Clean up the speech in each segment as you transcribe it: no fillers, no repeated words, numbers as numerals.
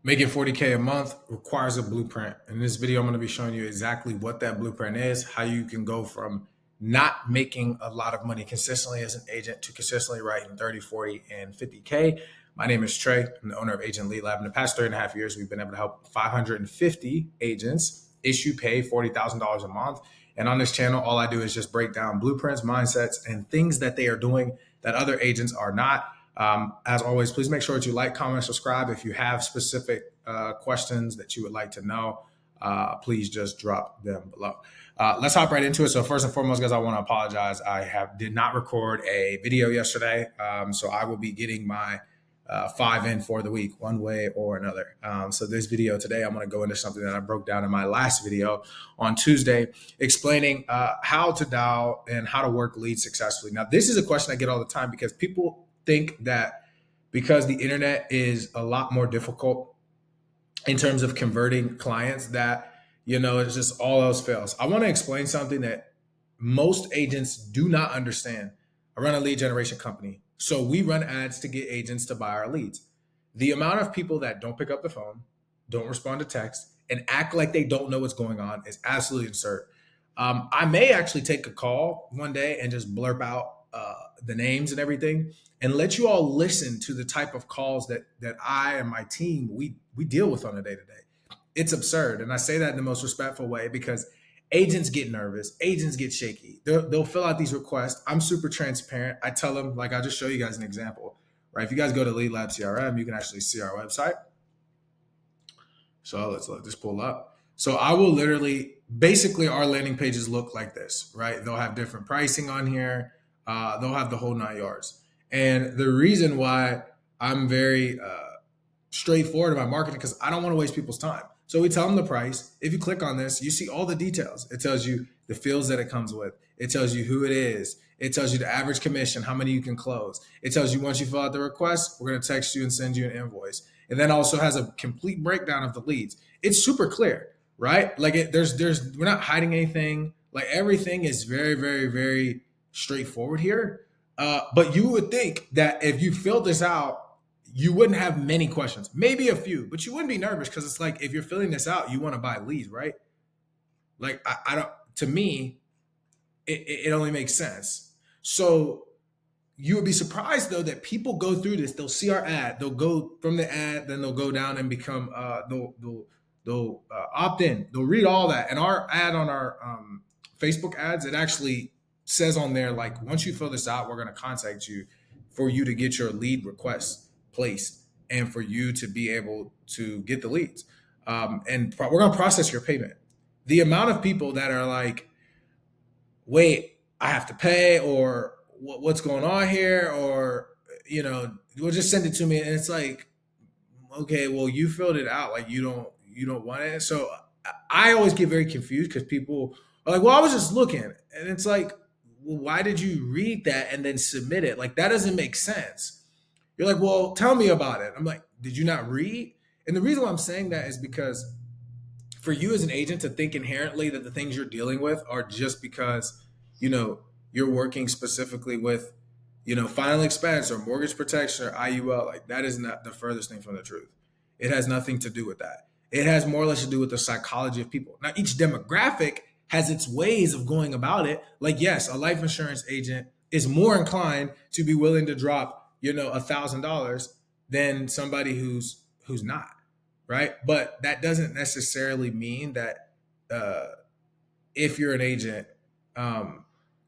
Making 40K a month requires a blueprint. In this video, I'm going to be showing you exactly what that blueprint is, how you can go from not making a lot of money consistently as an agent to consistently writing 30, 40, and 50K. My name is Trey. I'm the owner of Agent Lead Lab. In the past 3.5 years, we've been able to help 550 agents issue pay $40,000 a month. And on this channel, all I do is just break down blueprints, mindsets, and things that they are doing that other agents are not. As always, please make sure that you like, comment, subscribe. If you have specific questions that you would like to know, please just drop them below. Let's hop right into it. So first and foremost, guys, I want to apologize. I did not record a video yesterday, so I will be getting my 5 in for the week, one way or another. So this video today, I'm going to go into something that I broke down in my last video on Tuesday, explaining how to dial and how to work leads successfully. Now, this is a question I get all the time because people think that because the internet is a lot more difficult in terms of converting clients, that it's just all else fails. I want to explain something that most agents do not understand. I run a lead generation company, so we run ads to get agents to buy our leads. The amount of people that don't pick up the phone, don't respond to text, and act like they don't know what's going on is absolutely absurd. I may actually take a call one day and just blurb out the names and everything, and let you all listen to the type of calls that I and my team we deal with on a day to day. It's absurd, and I say that in the most respectful way because agents get nervous, agents get shaky. They'll fill out these requests. I'm super transparent. I tell them, like, I'll just show you guys an example, right? If you guys go to Lead Lab CRM, you can actually see our website. So let's let this pull up. So I will literally, basically, our landing pages look like this, right? They'll have different pricing on here. They'll have the whole 9 yards. And the reason why I'm very straightforward about marketing, because I don't want to waste people's time. So we tell them the price. If you click on this, you see all the details. It tells you the fields that it comes with. It tells you who it is. It tells you the average commission, how many you can close. It tells you once you fill out the request, we're going to text you and send you an invoice. And then also has a complete breakdown of the leads. It's super clear, right? Like we're not hiding anything. Like everything is very, very, very straightforward here. But you would think that if you filled this out, you wouldn't have many questions, maybe a few, but you wouldn't be nervous because it's like if you're filling this out, you want to buy leads, right? Like I don't. To me, it only makes sense. So you would be surprised though that people go through this. They'll see our ad, they'll go from the ad, then they'll go down and become they'll opt in, they'll read all that. And our ad on our Facebook ads, it actually says on there, like, once you fill this out, we're going to contact you for you to get your lead requests placed and for you to be able to get the leads. And we're going to process your payment. The amount of people that are like, wait, I have to pay, or what's going on here, or, we'll just send it to me. And it's like, okay, well, you filled it out. Like you don't want it. So I always get very confused because people are like, well, I was just looking. And it's like, well, why did you read that and then submit it? Like, that doesn't make sense. You're like, well, tell me about it. I'm like, did you not read? And the reason why I'm saying that is because for you as an agent to think inherently that the things you're dealing with are just because, you're working specifically with, final expense or mortgage protection or IUL, like that is not the furthest thing from the truth. It has nothing to do with that. It has more or less to do with the psychology of people. Now, each demographic has its ways of going about it. Like, yes, a life insurance agent is more inclined to be willing to drop, $1,000 than somebody who's not, right? But that doesn't necessarily mean that if you're an agent,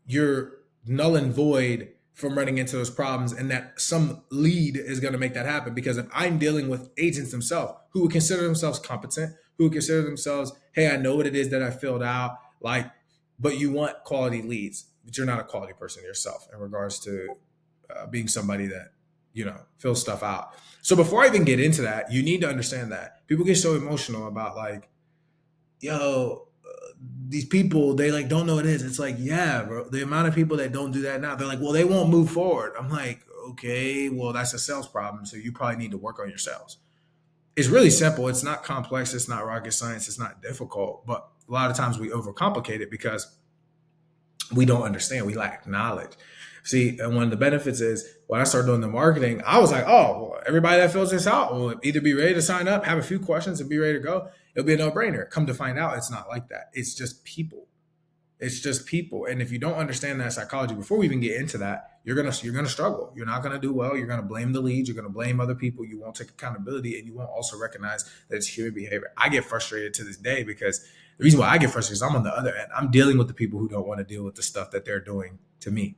you're null and void from running into those problems, and that some lead is going to make that happen. Because if I'm dealing with agents themselves who would consider themselves competent, who would consider themselves, hey, I know what it is that I filled out, like, but you want quality leads, but you're not a quality person yourself in regards to being somebody that, fills stuff out. So before I even get into that, you need to understand that people get so emotional about like, yo, these people, they like don't know what it is. It's like, yeah, bro, the amount of people that don't do that now, they're like, well, they won't move forward. I'm like, okay, well, that's a sales problem. So you probably need to work on your sales. It's really simple. It's not complex. It's not rocket science. It's not difficult. But a lot of times we overcomplicate it because we don't understand. We lack knowledge. See, and one of the benefits is when I started doing the marketing, I was like, oh, well, everybody that fills this out will either be ready to sign up, have a few questions, and be ready to go. It'll be a no-brainer. Come to find out, it's not like that. It's just people. It's just people. And if you don't understand that psychology, before we even get into that, you're gonna struggle. You're not gonna do well. You're gonna blame the leads. You're gonna blame other people. You won't take accountability, and you won't also recognize that it's human behavior. I get frustrated to this day because the reason why I get frustrated is I'm on the other end. I'm dealing with the people who don't want to deal with the stuff that they're doing to me.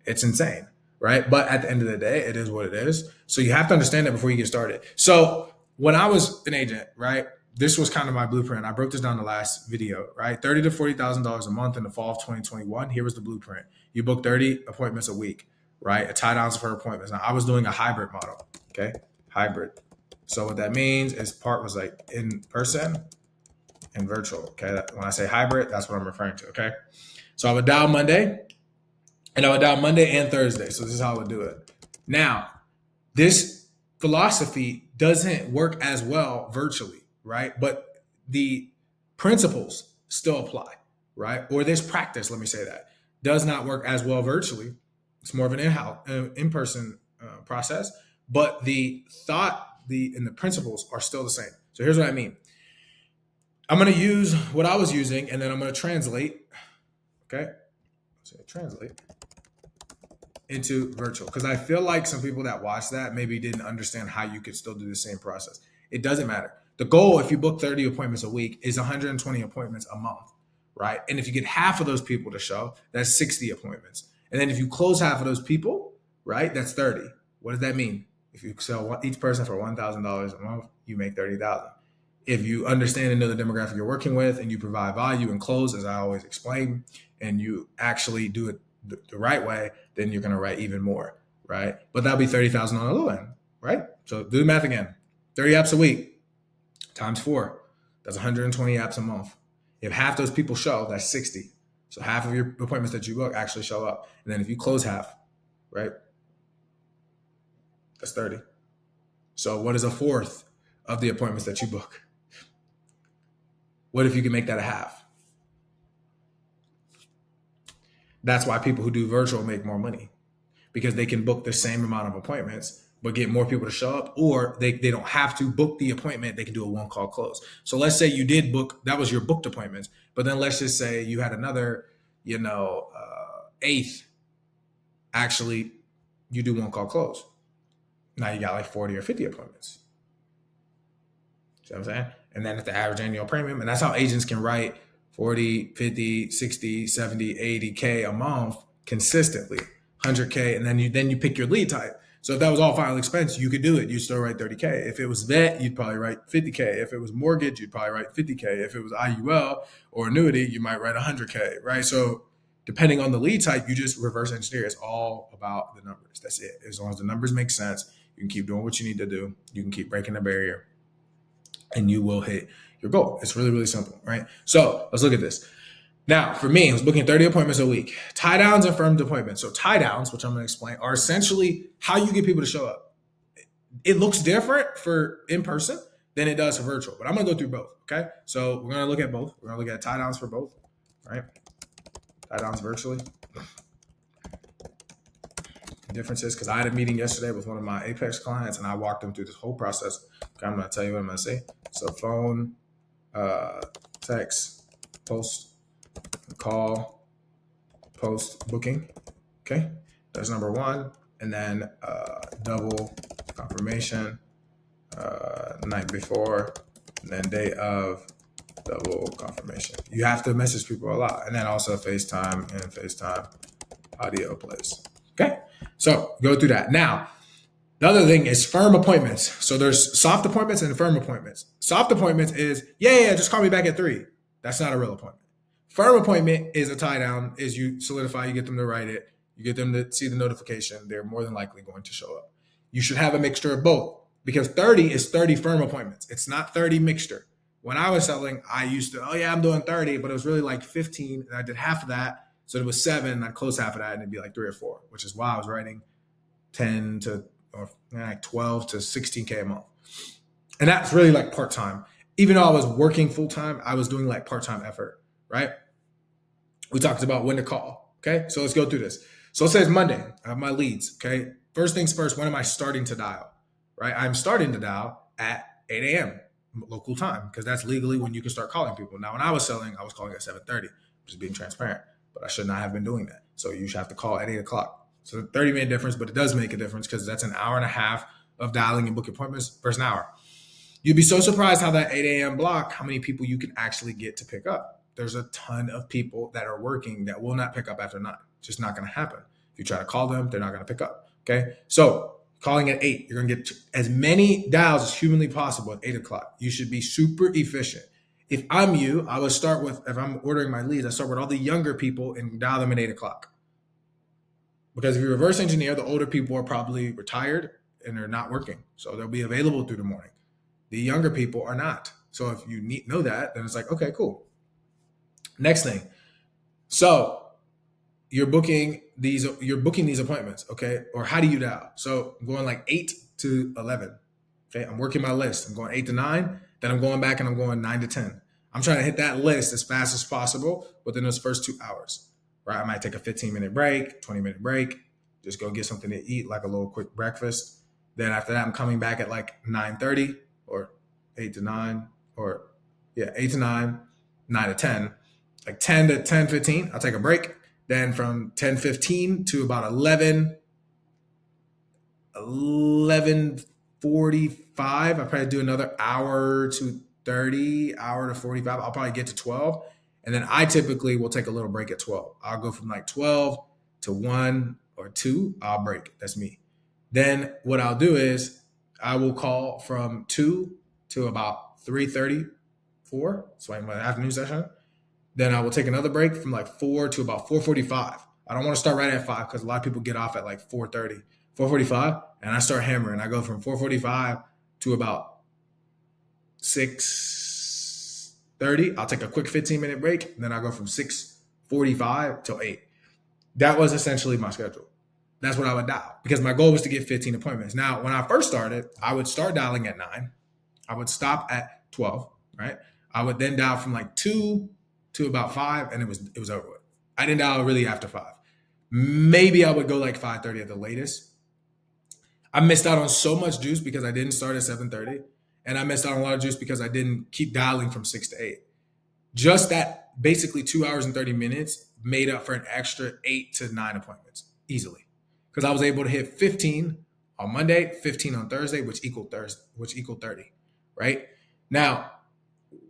It's insane, right? But at the end of the day, it is what it is. So you have to understand that before you get started. So when I was an agent, right, this was kind of my blueprint. I broke this down in the last video, right? $30,000 to $40,000 a month in the fall of 2021. Here was the blueprint. You book 30 appointments a week, right? A tie downs for appointments. Now I was doing a hybrid model, okay? Hybrid. So what that means is part was like in person and virtual, okay? When I say hybrid, that's what I'm referring to, okay? So I would dial Monday, and I would dial Monday and Thursday. So this is how I would do it. Now, this philosophy doesn't work as well virtually, right? But the principles still apply, right? Or this practice, let me say that, does not work as well virtually. It's more of an in-person process, but the thought, and the principles are still the same. So here's what I mean. I'm going to use what I was using, and then I'm going to translate, okay? So translate into virtual, because I feel like some people that watch that maybe didn't understand how you could still do the same process. It doesn't matter. The goal, if you book 30 appointments a week, is 120 appointments a month, right? And if you get half of those people to show, that's 60 appointments. And then if you close half of those people, right, that's 30. What does that mean? If you sell each person for $1,000 a month, you make $30,000. If you understand and know the demographic you're working with, and you provide value and close, as I always explain, and you actually do it the right way, then you're going to write even more, right? But that'll be 30,000 on the low end, right? So do the math again. 30 apps a week times 4. That's 120 apps a month. If half those people show, that's 60. So half of your appointments that you book actually show up. And then if you close half, right? That's 30. So what is a fourth of the appointments that you book? What if you can make that a half? That's why people who do virtual make more money, because they can book the same amount of appointments, but get more people to show up, or they don't have to book the appointment. They can do a one call close. So let's say you did book, that was your booked appointments, but then let's just say you had another, eighth, actually you do one call close. Now you got like 40 or 50 appointments. See what I'm saying? And then at the average annual premium, and that's how agents can write 40, 50, 60, 70, 80K a month consistently, 100K. And then you pick your lead type. So if that was all final expense, you could do it. You'd still write 30K. If it was vet, you'd probably write 50K. If it was mortgage, you'd probably write 50K. If it was IUL or annuity, you might write 100K, right? So depending on the lead type, you just reverse engineer. It's all about the numbers. That's it. As long as the numbers make sense, you can keep doing what you need to do. You can keep breaking the barrier, and you will hit your goal. It's really, really simple, right? So let's look at this. Now, for me, I was booking 30 appointments a week. Tie downs and firmed appointments. So tie downs, which I'm going to explain, are essentially how you get people to show up. It looks different for in person than it does for virtual, but I'm going to go through both, okay? So we're going to look at both. We're going to look at tie downs for both, right? Tie downs virtually. Differences, because I had a meeting yesterday with one of my Apex clients, and I walked them through this whole process. Okay, I'm going to tell you what I'm going to say. So phone, text, post, call, post, booking. Okay, that's number one. And then double confirmation, night before, and then day of, double confirmation. You have to message people a lot. And then also FaceTime and FaceTime audio plays. Okay, so go through that. Now, the other thing is firm appointments. So there's soft appointments and firm appointments. Soft appointments is, just call me back at 3. That's not a real appointment. Firm appointment is a tie down, is you solidify, you get them to write it, you get them to see the notification. They're more than likely going to show up. You should have a mixture of both, because 30 is 30 firm appointments. It's not 30 mixture. When I was selling, I used to, I'm doing 30, but it was really like 15, and I did half of that. So it was 7, and I'd close half of that, and it'd be like 3 or 4, which is why I was writing 10 to or like 12 to 16K a month. And that's really like part-time. Even though I was working full-time, I was doing like part-time effort, right? We talked about when to call. Okay, so let's go through this. So it says Monday. I have my leads. Okay, first things first. When am I starting to dial? Right, I'm starting to dial at 8 a.m. local time because that's legally when you can start calling people. Now, when I was selling, I was calling at 7:30, just being transparent. But I should not have been doing that. So you should have to call at 8 o'clock. So 30-minute difference, but it does make a difference because that's an hour and a half of dialing and booking appointments versus an hour. You'd be so surprised how that 8 a.m. block, how many people you can actually get to pick up. There's a ton of people that are working that will not pick up after 9. It's just not going to happen. If you try to call them, they're not going to pick up. Okay. So calling at 8, you're going to get as many dials as humanly possible at 8 o'clock. You should be super efficient. If I'm you, I would start with, if I'm ordering my leads, I start with all the younger people and dial them at 8 o'clock. Because if you reverse engineer, the older people are probably retired and they're not working. So they'll be available through the morning. The younger people are not. So if you know that, then it's like, okay, cool. Next thing. So you're booking these appointments, okay? Or how do you dial? So I'm going like 8 to 11. Okay, I'm working my list. I'm going 8 to 9, then I'm going back and I'm going 9 to 10. I'm trying to hit that list as fast as possible within those first 2 hours. Right? I might take a 15-minute break, 20-minute break, just go get something to eat, like a little quick breakfast. Then after that, I'm coming back at like 9:30 or 8 to 9 or 8 to 9, 9 to 10. Like 10 to 10:15, I'll take a break. Then from 10:15 to about 11:45, I'll probably do another hour to 30, hour to 45. I'll probably get to 12. And then I typically will take a little break at 12. I'll go from like 12 to 1 or 2. I'll break. That's me. Then what I'll do is I will call from 2 to about 3:34. So like my afternoon session. Then I will take another break from like 4 to about 4:45. I don't want to start right at 5 because a lot of people get off at like 4:30, 4:45, and I start hammering. I go from 4:45 to about 6:30. I'll take a quick 15-minute break. And then I'll go from 6:45 till 8. That was essentially my schedule. That's what I would dial because my goal was to get 15 appointments. Now, when I first started, I would start dialing at 9. I would stop at 12, right? I would then dial from like 2 to about 5, and it was over with. I didn't dial really after 5. Maybe I would go like 5:30 at the latest. I missed out on so much juice because I didn't start at 7:30, and I missed out on a lot of juice because I didn't keep dialing from 6 to 8. Just that basically 2 hours and 30 minutes made up for an extra 8 to 9 appointments easily because I was able to hit 15 on Monday, 15 on Thursday, which equaled 30, right? Now,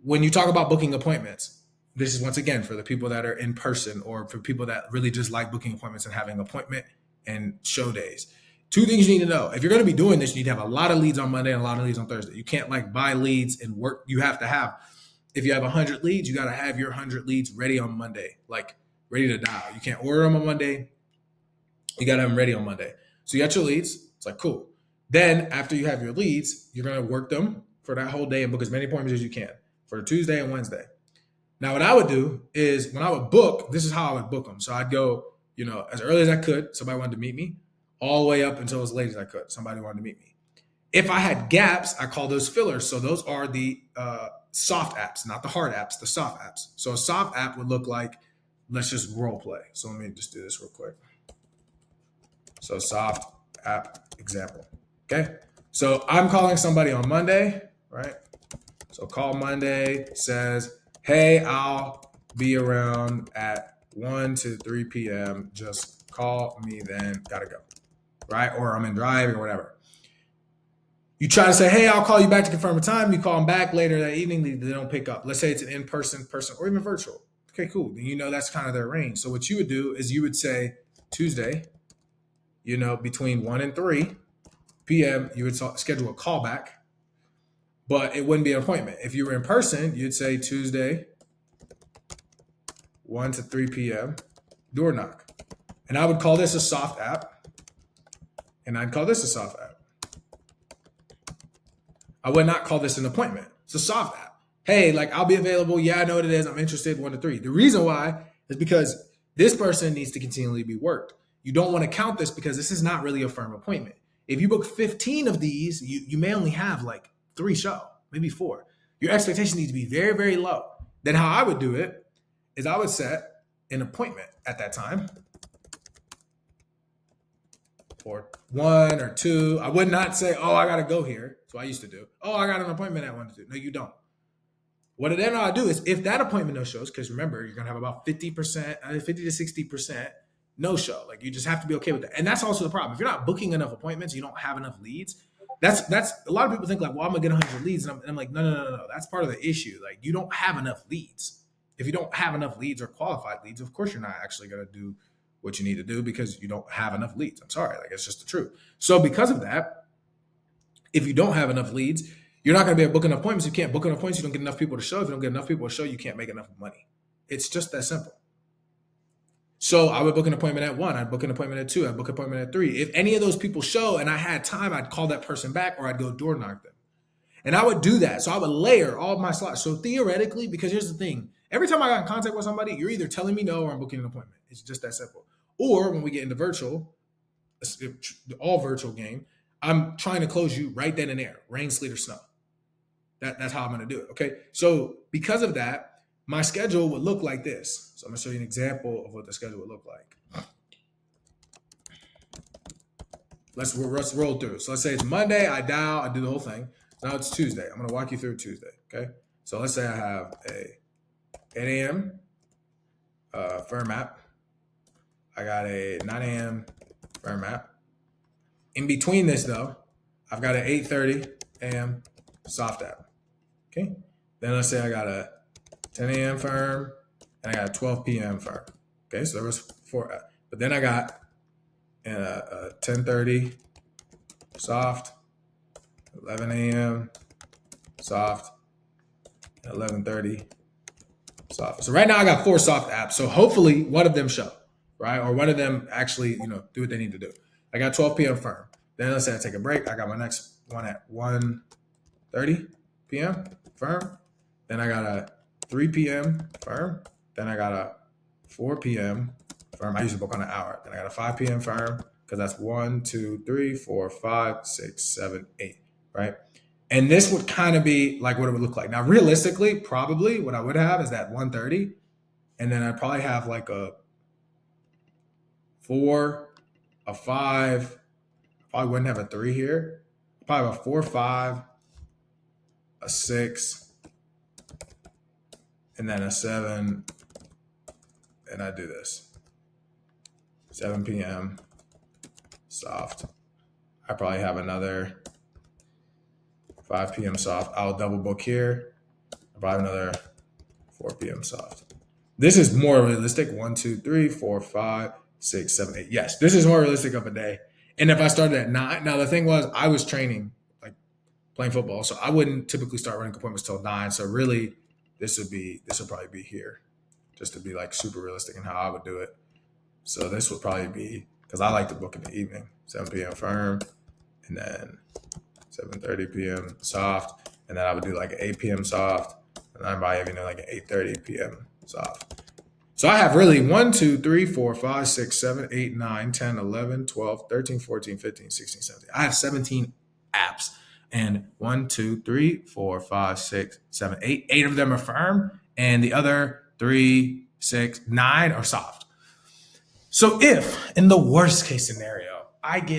when you talk about booking appointments, this is once again for the people that are in person or for people that really just like booking appointments and having appointment and show days. 2 things you need to know. If you're going to be doing this, you need to have a lot of leads on Monday and a lot of leads on Thursday. You can't like buy leads and work. You have to have, if you have 100 leads, you got to have your 100 leads ready on Monday, like ready to dial. You can't order them on Monday. You got to have them ready on Monday. So you got your leads. It's like, cool. Then after you have your leads, you're going to work them for that whole day and book as many appointments as you can for Tuesday and Wednesday. Now, what I would do is when I would book, this is how I would book them. So I'd go, as early as I could. Somebody wanted to meet me, all the way up until as late as I could. Somebody wanted to meet me. If I had gaps, I call those fillers. So those are the soft apps, not the hard apps, the soft apps. So a soft app would look like, let's just role play. So let me just do this real quick. So soft app example. Okay. So I'm calling somebody on Monday, right? So call Monday says, hey, I'll be around at 1 to 3 p.m. Just call me then. Gotta go. Right? Or I'm in driving or whatever. You try to say, hey, I'll call you back to confirm a time. You call them back later that evening. They don't pick up. Let's say it's an in-person person or even virtual. Okay, cool. Then that's kind of their range. So what you would do is you would say Tuesday, between 1 and 3 p.m., you would schedule a callback. But it wouldn't be an appointment. If you were in person, you'd say Tuesday, 1 to 3 p.m., door knock. And I would call this a soft app. And I'd call this a soft app. I would not call this an appointment. It's a soft app. Hey, I'll be available. Yeah, I know what it is. I'm interested, 1 to 3. The reason why is because this person needs to continually be worked. You don't want to count this because this is not really a firm appointment. If you book 15 of these, you may only have 3 show, maybe 4. Your expectation needs to be very, very low. Then how I would do it is I would set an appointment at that time, or one or two. I would not say, oh, I got to go here. So I used to do. Oh, I got an appointment at 1 to 2. No, you don't. What then I do is if that appointment no shows, because remember, you're going to have about 50%, 50 to 60% no show. Like you just have to be okay with that. And that's also the problem. If you're not booking enough appointments, you don't have enough leads. That's a lot of people think like, well, I'm going to get 100 leads. And I'm like, no. That's part of the issue. Like you don't have enough leads. If you don't have enough leads or qualified leads, of course, you're not actually going to do what you need to do because you don't have enough leads. I'm sorry. Like it's just the truth. So because of that, if you don't have enough leads, you're not going to be able to book enough appointments. You can't book enough appointments. You don't get enough people to show. If you don't get enough people to show, you can't make enough money. It's just that simple. So I would book an appointment at 1. I'd book an appointment at 2. I'd book an appointment at 3. If any of those people show and I had time, I'd call that person back or I'd go door knock them. And I would do that. So I would layer all of my slots. So theoretically, because here's the thing, every time I got in contact with somebody, you're either telling me no or I'm booking an appointment. It's just that simple. Or when we get into virtual, all virtual game, I'm trying to close you right then and there, rain, sleet, or snow. That's how I'm going to do it. Okay. So because of that, my schedule would look like this. So I'm going to show you an example of what the schedule would look like. Let's roll through. So let's say it's Monday. I dial, I do the whole thing. Now it's Tuesday. I'm going to walk you through Tuesday. Okay. So let's say I have a 8 a.m. firm app. I got a 9 a.m. firm app. In between this though, I've got an 8:30 a.m. soft app. Okay. Then let's say I got a 10 a.m. firm and I got a 12 p.m. firm. Okay. So there was 4. But then I got a 10:30 soft, 11 a.m. soft, 11:30 soft. So right now I got 4 soft apps. So hopefully one of them show, right? Or one of them actually, do what they need to do. I got 12 p.m. firm. Then let's say I take a break. I got my next one at 1:30 p.m. firm. Then I got a 3 p.m. firm. Then I got a 4 p.m. firm. I usually book on an hour. Then I got a 5 p.m. firm because that's 1, 2, 3, 4, 5, 6, 7, 8, right? And this would kind of be like what it would look like. Now, realistically, probably what I would have is that 1:30, and then I'd probably have like a 4, a 5. Probably wouldn't have a 3 here. Probably have a 4, 5, a 6, and then a 7. And I do this. 7 p.m. soft. I probably have another 5 p.m. soft. I'll double book here. I probably have another 4 p.m. soft. This is more realistic. 1, 2, 3, 4, 5, 6, 7, 8. Yes, this is more realistic of a day. And if I started at 9, now the thing was I was training, like playing football, so I wouldn't typically start running appointments till 9. So really, this would probably be here, just to be like super realistic in how I would do it. So this would probably be, because I like to book in the evening, 7 p.m. firm, and then 7:30 p.m. soft, and then I would do like an 8 p.m. soft, and then I might even do like an 8:30 p.m. soft. So I have really 1, 2, 3, 4, 5, 6, 7, 8, 9, 10, 11, 12, 13, 14, 15, 16, 17. I have 17 apps. And 1, 2, 3, 4, 5, 6, 7, 8. 8 of them are firm. And the other 3, 6, 9 are soft. So if in the worst case scenario, let's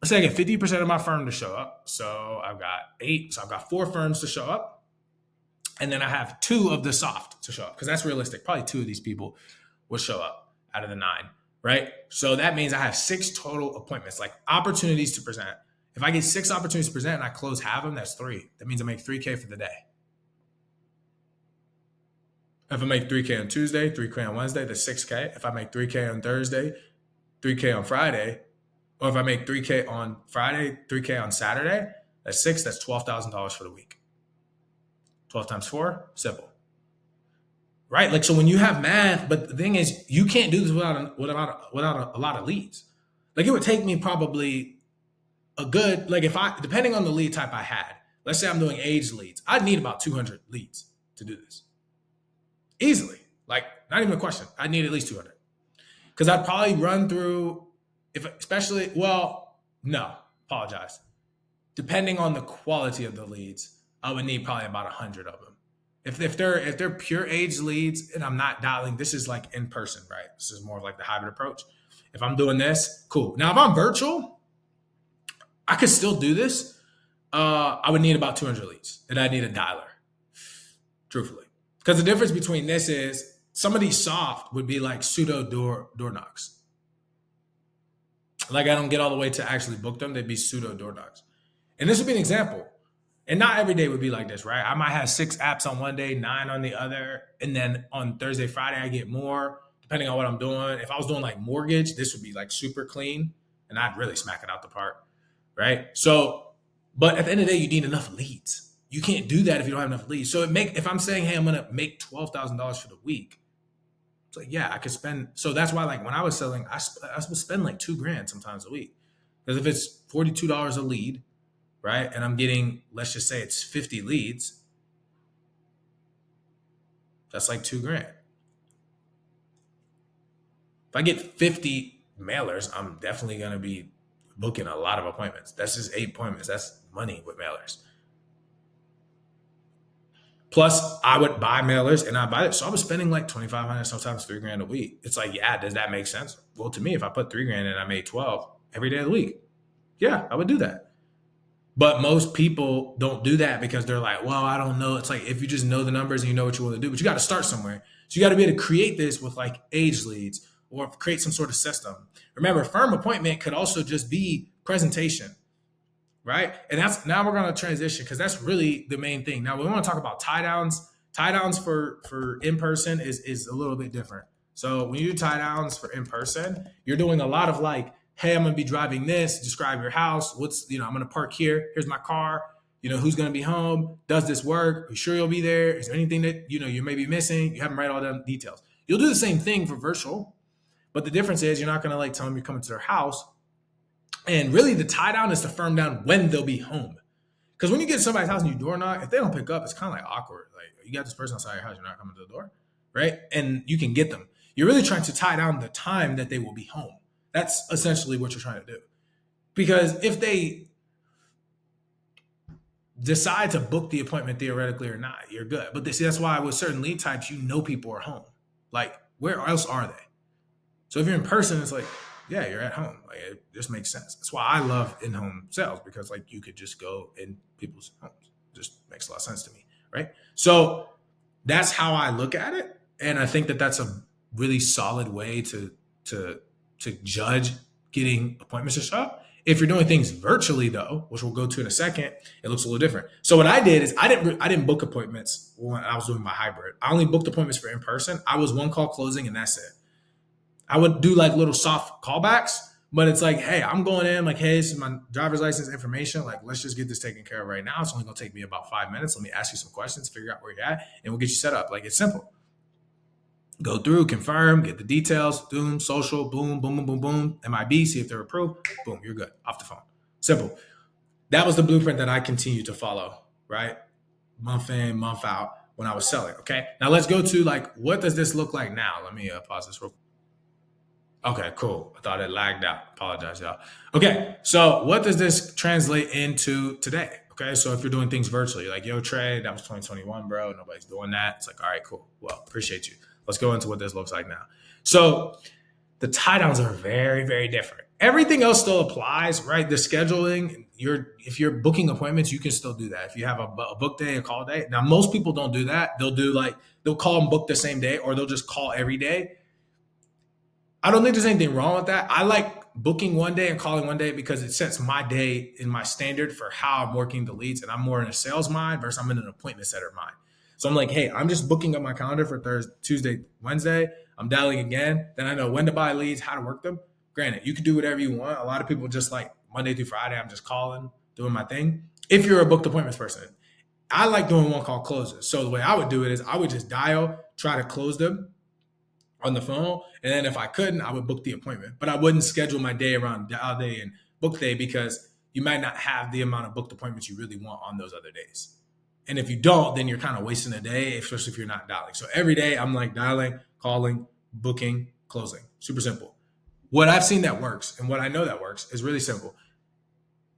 say I get 50% of my firm to show up. So I've got 8. So I've got 4 firms to show up. And then I have 2 of the soft to show up because that's realistic. Probably 2 of these people will show up out of the 9, right? So that means I have 6 total appointments, like opportunities to present. If I get 6 opportunities to present and I close half of them, that's 3. That means I make $3K for the day. If I make $3K on Tuesday, $3K on Wednesday, that's $6K. If I make $3K on Thursday, $3K on Friday, or if I make $3K on Friday, $3K on Saturday, that's $6. That's $12,000 for the week. 12 times 4, simple. Right? Like, so when you have math, but the thing is, you can't do this without a lot of leads. Like, it would take me probably a good, like depending on the lead type I had, let's say I'm doing age leads, I'd need about 200 leads to do this. Easily. Like, not even a question. I'd need at least 200. Because I'd probably run through, apologize. Depending on the quality of the leads, I would need probably about 100 of them. If they're pure age leads and I'm not dialing, this is like in person, right? This is more of like the hybrid approach. If I'm doing this, cool. Now if I'm virtual, I could still do this. I would need about 200 leads, and I need a dialer, truthfully, because the difference between this is some of these soft would be like pseudo door knocks. Like I don't get all the way to actually book them; they'd be pseudo door knocks. And this would be an example. And not every day would be like this, right? I might have 6 apps on one day, 9 on the other. And then on Thursday, Friday, I get more, depending on what I'm doing. If I was doing like mortgage, this would be like super clean and I'd really smack it out the park, right? So, but at the end of the day, you need enough leads. You can't do that if you don't have enough leads. So if I'm saying, hey, I'm going to make $12,000 for the week, it's like, yeah, I could spend. So that's why, like when I was selling, I would spend like $2,000 sometimes a week. Because if it's $42 a lead, right? And I'm getting, let's just say it's 50 leads. That's like $2,000. If I get 50 mailers, I'm definitely going to be booking a lot of appointments. That's just 8 appointments. That's money with mailers. Plus, I would buy mailers and I buy it. So I was spending like $2,500, sometimes $3,000 a week. It's like, yeah, does that make sense? Well, to me, if I put $3,000 and I made 12 every day of the week, yeah, I would do that. But most people don't do that because they're like, well, I don't know. It's like if you just know the numbers and you know what you want to do, but you got to start somewhere. So you got to be able to create this with like age leads or create some sort of system. Remember, firm appointment could also just be presentation, right? And that's now we're going to transition because that's really the main thing. Now we want to talk about tie downs. Tie downs for in person is a little bit different. So when you do tie downs for in person, you're doing a lot of like, hey, I'm going to be driving this, describe your house. I'm going to park here. Here's my car. Who's going to be home? Does this work? Are you sure you'll be there? Is there anything that, you may be missing? You haven't write all the details. You'll do the same thing for virtual, but the difference is you're not going to like tell them you're coming to their house. And really the tie down is to firm down when they'll be home. Because when you get to somebody's house and you door knock, if they don't pick up, it's kind of like awkward. Like you got this person outside your house, you're not coming to the door, right? And you can get them. You're really trying to tie down the time that they will be home. That's essentially what you're trying to do. Because if they decide to book the appointment theoretically or not, you're good. But that's why with certain lead types, people are home. Like, where else are they? So if you're in person, it's like, yeah, you're at home. Like, it just makes sense. That's why I love in-home sales because like you could just go in people's homes. It just makes a lot of sense to me, right? So that's how I look at it. And I think that that's a really solid way to judge getting appointments to show up. If you're doing things virtually though, which we'll go to in a second, it looks a little different. So what I did is I didn't book appointments when I was doing my hybrid. I only booked appointments for in person. I was one call closing and that's it. I would do like little soft callbacks, but it's like, hey, I'm going in like, hey, this is my driver's license information. Like, let's just get this taken care of right now. It's only going to take me about 5 minutes. Let me ask you some questions, figure out where you're at, and we'll get you set up. Like, it's simple. Go through, confirm, get the details, boom, social, boom, boom, boom, boom, boom, MIB, see if they're approved, boom, you're good, off the phone. Simple. That was the blueprint that I continue to follow, right? Month in, month out when I was selling, okay? Now let's go to like, what does this look like now? Let me pause this real quick. Okay, cool. I thought it lagged out. Apologize, y'all. Okay, so what does this translate into today? Okay, so if you're doing things virtually, like, yo, Trey, that was 2021, bro. Nobody's doing that. It's like, all right, cool. Well, appreciate you. Let's go into what this looks like now. So the tie downs are very, very different. Everything else still applies, right? The scheduling, if you're booking appointments, you can still do that. If you have a book day, a call day. Now, most people don't do that. They'll call and book the same day, or they'll just call every day. I don't think there's anything wrong with that. I like booking one day and calling one day because it sets my day in my standard for how I'm working the leads. And I'm more in a sales mind versus I'm in an appointment setter mind. So I'm like, hey, I'm just booking up my calendar for Thursday, Tuesday, Wednesday. I'm dialing again. Then I know when to buy leads, how to work them. Granted, you can do whatever you want. A lot of people just like Monday through Friday, I'm just calling, doing my thing. If you're a booked appointments person, I like doing one call closes. So the way I would do it is I would just dial, try to close them on the phone. And then if I couldn't, I would book the appointment. But I wouldn't schedule my day around dial day and book day because you might not have the amount of booked appointments you really want on those other days. And if you don't, then you're kind of wasting a day, especially if you're not dialing. So every day I'm like dialing, calling, booking, closing. Super simple. What I've seen that works and what I know that works is really simple.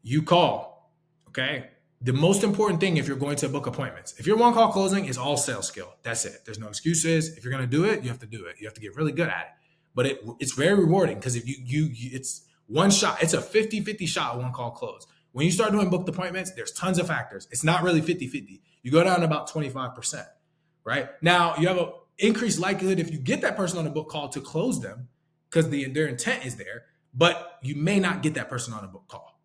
You call, okay? the most important thing if you're going to book appointments, if you're one call closing, is all sales skill. That's it. There's no excuses. If you're going to do it, you have to do it. You have to get really good at it. But it's very rewarding because if you it's one shot. It's a 50-50 shot one call close. When you start doing booked appointments, there's tons of factors. It's not really 50-50. You go down to about 25%, right? Now, you have an increased likelihood if you get that person on a book call to close them because their intent is there, but you may not get that person on a book call,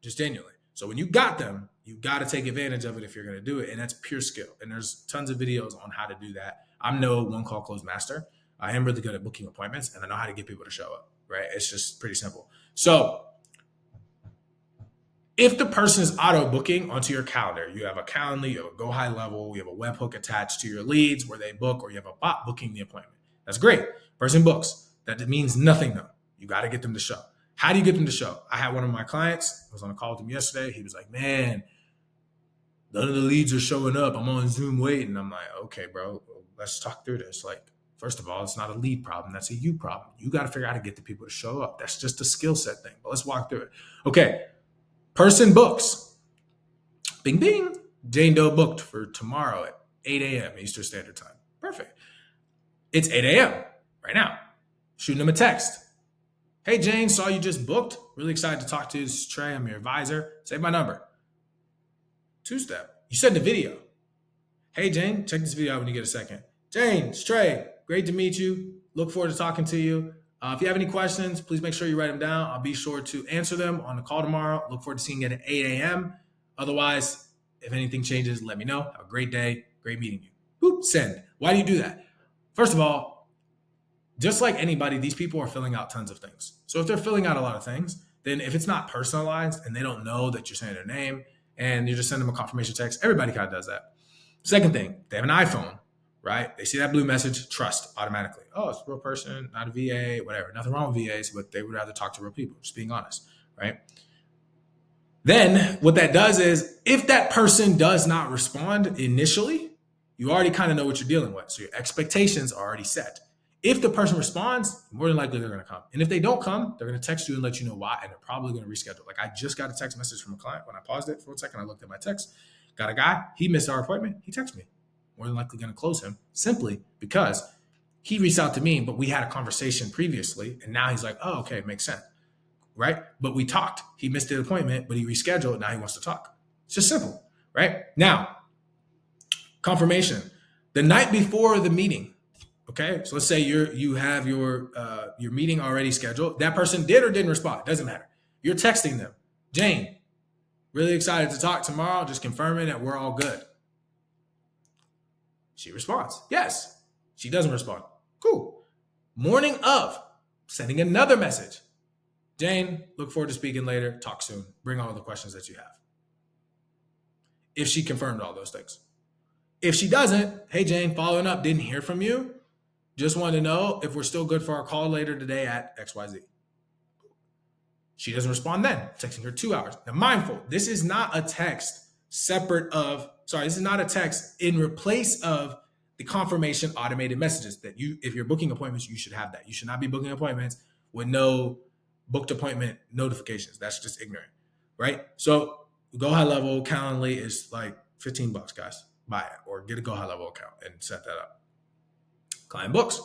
just genuinely. So when you got them, you got to take advantage of it if you're going to do it, and that's pure skill. And there's tons of videos on how to do that. I'm no one call close master. I am really good at booking appointments, and I know how to get people to show up, right? It's just pretty simple. So if the person is auto booking onto your calendar, you have a Calendly, you have a Go High Level, you have a webhook attached to your leads where they book, or you have a bot booking the appointment. That's great. Person books. That means nothing though. You got to get them to show. How do you get them to show? I had one of my clients, I was on a call with him yesterday. He was like, man, none of the leads are showing up. I'm on Zoom waiting. I'm like, okay, bro, let's talk through this. Like, first of all, it's not a lead problem. That's a you problem. You got to figure out how to get the people to show up. That's just a skill set thing. But let's walk through it. Okay. Person books. Bing, bing. Jane Doe booked for tomorrow at 8 a.m. Eastern Standard Time. Perfect. It's 8 a.m. right now. Shooting them a text. Hey, Jane, saw you just booked. Really excited to talk to you. This is Trey. I'm your advisor. Save my number. Two-step. You send a video. Hey, Jane, check this video out when you get a second. Jane, it's Trey. Great to meet you. Look forward to talking to you. If you have any questions, please make sure you write them down. I'll be sure to answer them on the call tomorrow. Look forward to seeing you at 8 a.m. Otherwise, if anything changes, let me know. Have a great day. Great meeting you. Boop, send. Why do you do that? First of all, just like anybody, these people are filling out tons of things. So if they're filling out a lot of things, then if it's not personalized and they don't know that you're saying their name and you just send them a confirmation text, everybody kind of does that. Second thing, they have an iPhone, right? They see that blue message, trust automatically. Oh, it's a real person, not a VA, whatever. Nothing wrong with VAs, but they would rather talk to real people, just being honest, right? Then what that does is if that person does not respond initially, you already kind of know what you're dealing with. So your expectations are already set. If the person responds, more than likely they're going to come. And if they don't come, they're going to text you and let you know why, and they're probably going to reschedule. Like I just got a text message from a client. When I paused it for a second, I looked at my text. Got a guy, he missed our appointment. He texted me. More than likely going to close him simply because he reached out to me, but we had a conversation previously, and now he's like, oh, okay, makes sense, right? But we talked. He missed the appointment, but he rescheduled. Now he wants to talk. It's just simple, right? Now, confirmation. The night before the meeting, okay? So let's say you have your meeting already scheduled. That person did or didn't respond. Doesn't matter. You're texting them. Jane, really excited to talk tomorrow. Just confirming that we're all good. She responds, yes. She doesn't respond. Cool. Morning of, sending another message. Jane, look forward to speaking later. Talk soon. Bring all the questions that you have. If she confirmed all those things. If she doesn't, hey, Jane, following up, didn't hear from you. Just wanted to know if we're still good for our call later today at XYZ. She doesn't respond then. Texting her 2 hours. Now, mindful, this is not a text this is not a text in replace of the confirmation automated messages that if you're booking appointments, you should have that. You should not be booking appointments with no booked appointment notifications. That's just ignorant, right? So Go High Level Calendly is like $15, guys. Buy it or get a Go High Level account and set that up. Client books.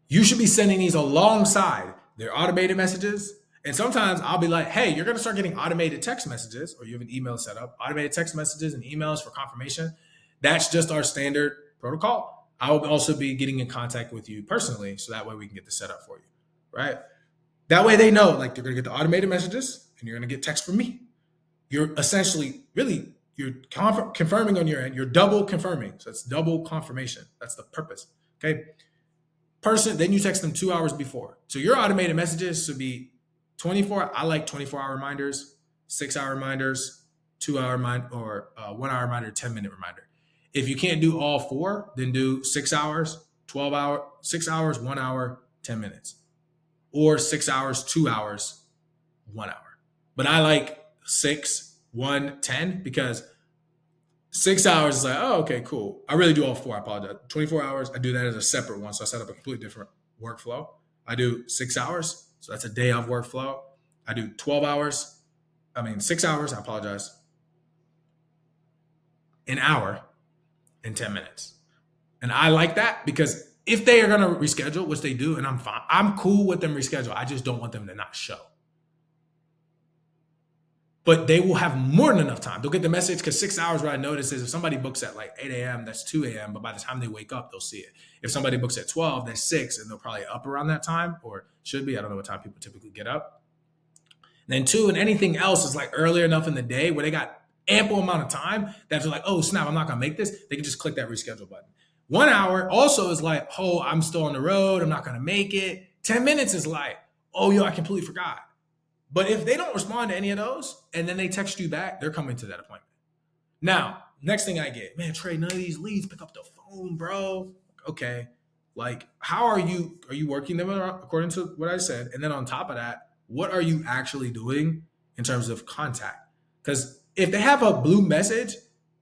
You should be sending these alongside their automated messages. And sometimes I'll be like, hey, you're going to start getting automated text messages, or you have an email set up, automated text messages and emails for confirmation. That's just our standard protocol. I will also be getting in contact with you personally, so that way we can get this set up for you, right? That way they know, like, you're going to get the automated messages and you're going to get text from me. You're essentially, really, you're confirming on your end. You're double confirming. So it's double confirmation. That's the purpose, okay? Then you text them 2 hours before. So your automated messages should be 24. I like 24-hour reminders, 6-hour reminders, 2-hour reminder, or 1-hour reminder, 10-minute reminder. If you can't do all four, then do 6 hours, 12 hour, 6 hours, 1 hour, 10 minutes, or 6 hours, 2 hours, 1 hour. But I like 6, 1, 10 because 6 hours is like, oh, okay, cool. I really do all four. I apologize. 24 hours, I do that as a separate one. So I set up a completely different workflow. I do 6 hours. So that's a day of workflow. I do 6 hours. I apologize. an hour and 10 minutes. And I like that because if they are going to reschedule, which they do, and I'm fine, I'm cool with them reschedule. I just don't want them to not show. But they will have more than enough time. They'll get the message because 6 hours, what I notice is if somebody books at like 8 a.m., that's 2 a.m. But by the time they wake up, they'll see it. If somebody books at 12, that's 6, and they'll probably up around that time, or should be. I don't know what time people typically get up. And then 2, and anything else is like earlier enough in the day where they got ample amount of time that they're like, oh, snap, I'm not going to make this. They can just click that reschedule button. 1 hour also is like, oh, I'm still on the road. I'm not going to make it. 10 minutes is like, oh, yo, I completely forgot. But if they don't respond to any of those and then they text you back, they're coming to that appointment. Now, next thing I get, man, Trey, none of these leads pick up the phone, bro. Okay. Like, how are you working them according to what I said? And then on top of that, what are you actually doing in terms of contact? Because if they have a blue message,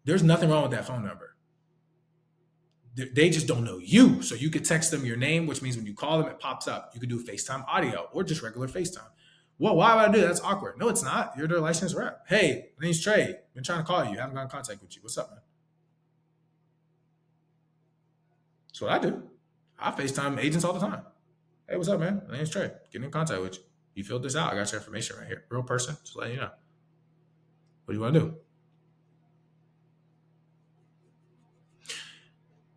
there's nothing wrong with that phone number. They just don't know you. So you could text them your name, which means when you call them, it pops up. You could do FaceTime audio or just regular FaceTime. Well, why would I do that? That's awkward. No, it's not. You're their licensed rep. Hey, my name's Trey. Been trying to call you. Haven't gotten in contact with you. What's up, man? That's what I do. I FaceTime agents all the time. Hey, what's up, man? My name's Trey. Getting in contact with you. You filled this out. I got your information right here. Real person. Just letting you know. What do you want to do?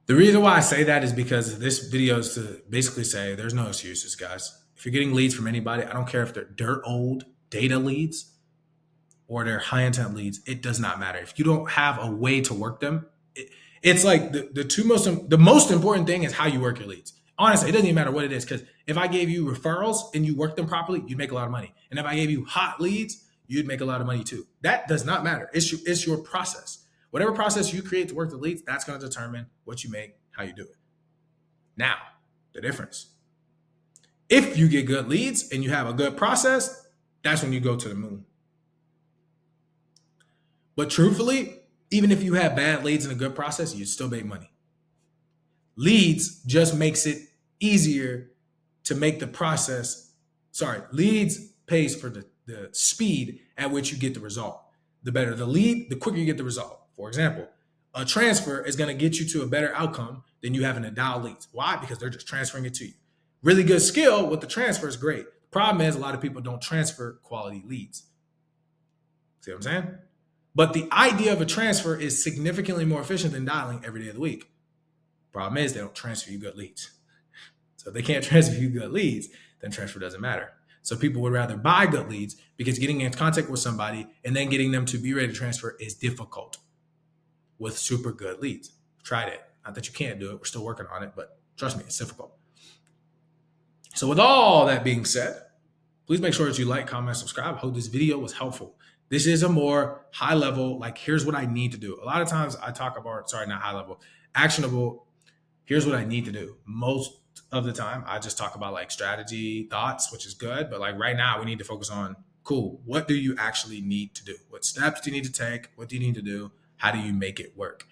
The reason why I say that is because this video is to basically say there's no excuses, guys. If you're getting leads from anybody, I don't care if they're dirt old data leads or they're high intent leads. It does not matter. If you don't have a way to work them, it's like the most important thing is how you work your leads. Honestly, it doesn't even matter what it is, because if I gave you referrals and you worked them properly, you'd make a lot of money. And if I gave you hot leads, you'd make a lot of money too. That does not matter. It's your process. Whatever process you create to work the leads, that's going to determine what you make, how you do it. Now, the difference. If you get good leads and you have a good process, that's when you go to the moon. But truthfully, even if you have bad leads and a good process, you still make money. Leads just makes it easier to make the process. Leads pays for the speed at which you get the result. The better the lead, the quicker you get the result. For example, a transfer is going to get you to a better outcome than you having to dial leads. Why? Because they're just transferring it to you. Really good skill with the transfer is great. The problem is a lot of people don't transfer quality leads. See what I'm saying? But the idea of a transfer is significantly more efficient than dialing every day of the week. Problem is they don't transfer you good leads. So if they can't transfer you good leads, then transfer doesn't matter. So people would rather buy good leads because getting in contact with somebody and then getting them to be ready to transfer is difficult with super good leads. Tried it. Not that you can't do it. We're still working on it, but trust me, it's difficult. So with all that being said, please make sure that you like, comment, subscribe. I hope this video was helpful. This is a more high level, like, here's what I need to do. A lot of times I talk about, not high level, actionable. Here's what I need to do. Most of the time I just talk about like strategy, thoughts, which is good. But like right now we need to focus on, cool, what do you actually need to do? What steps do you need to take? What do you need to do? How do you make it work?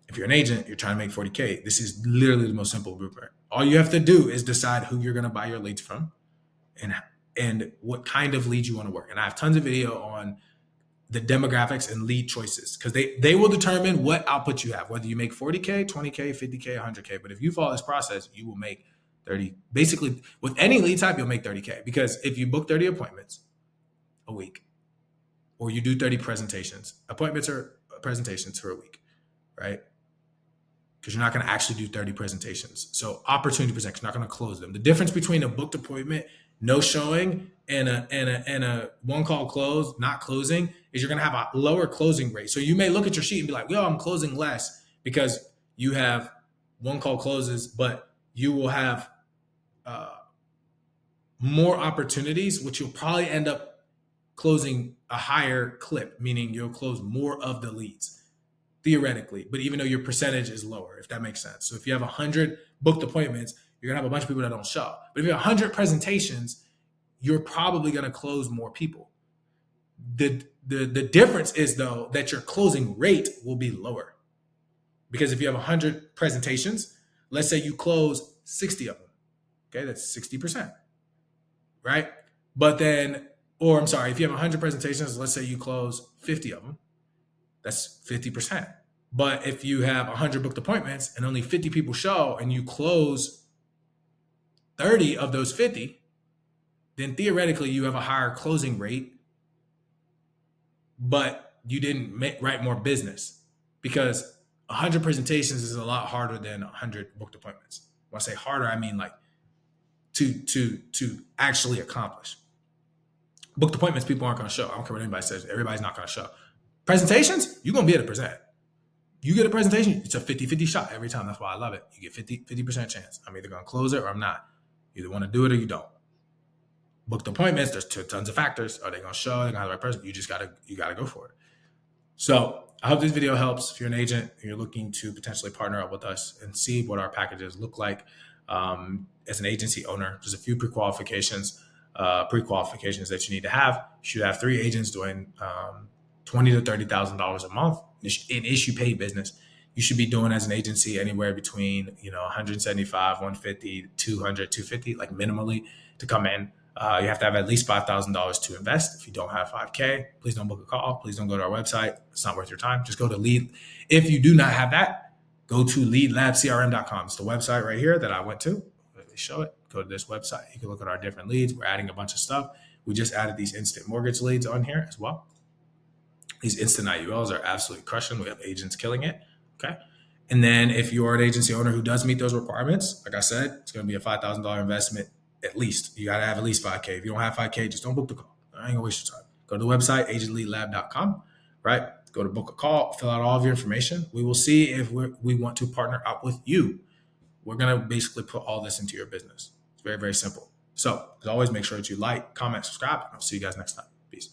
If you're an agent, you're trying to make 40K. This is literally the most simple blueprint. All you have to do is decide who you're going to buy your leads from and what kind of leads you want to work. And I have tons of video on the demographics and lead choices because they will determine what output you have, whether you make 40K, 20K, 50K, 100K. But if you follow this process, you will make 30. Basically, with any lead type, you'll make 30K because if you book 30 appointments a week or you do 30 presentations, appointments are presentations for a week, right? Because you're not going to actually do 30 presentations. So opportunity presents, you're not going to close them. The difference between a booked appointment, no showing, and a one call close, not closing, is you're going to have a lower closing rate. So you may look at your sheet and be like, yo, I'm closing less because you have one call closes, but you will have more opportunities, which you'll probably end up closing a higher clip, meaning you'll close more of the leads. Theoretically, but even though your percentage is lower, if that makes sense. So if you have 100 booked appointments, you're gonna have a bunch of people that don't show. But if you have 100 presentations, you're probably gonna close more people. The difference is though that your closing rate will be lower. Because if you have 100 presentations, let's say you close 60 of them. Okay, that's 60%. Right? But then, or I'm sorry, if you have 100 presentations, let's say you close 50 of them. That's 50%. But if you have 100 booked appointments and only 50 people show and you close 30 of those 50, then theoretically you have a higher closing rate, but you didn't write more business, because 100 presentations is a lot harder than 100 booked appointments. When I say harder, I mean like to actually accomplish. Booked appointments, people aren't going to show. I don't care what anybody says. Everybody's not going to show. Presentations, you're going to be able to present. You get a presentation, it's a 50-50 shot every time. That's why I love it. You get 50% chance. I'm either going to close it or I'm not. You either want to do it or you don't. Booked appointments, there's tons of factors. Are they going to show? They're going to have the right person. You gotta go for it. So I hope this video helps. If you're an agent and you're looking to potentially partner up with us and see what our packages look like, as an agency owner, there's a few pre-qualifications that you need to have. You should have 3 agents doing $20,000 to $30,000 a month in issue paid business. You should be doing as an agency anywhere between 175, 150, 200, 250, like minimally to come in. You have to have at least $5,000 to invest. If you don't have $5K, please don't book a call. Please don't go to our website. It's not worth your time. Just go to Lead. If you do not have that, go to leadlabcrm.com. It's the website right here that I went to. Let me show it. Go to this website. You can look at our different leads. We're adding a bunch of stuff. We just added these instant mortgage leads on here as well. These instant IULs are absolutely crushing. We have agents killing it. Okay. And then if you are an agency owner who does meet those requirements, like I said, it's going to be a $5,000 investment at least. You got to have at least $5K. If you don't have $5K, just don't book the call. I ain't going to waste your time. Go to the website, agentleadlab.com, right? Go to book a call, fill out all of your information. We will see if we want to partner up with you. We're going to basically put all this into your business. It's very, very simple. So as always, make sure that you like, comment, subscribe, and I'll see you guys next time. Peace.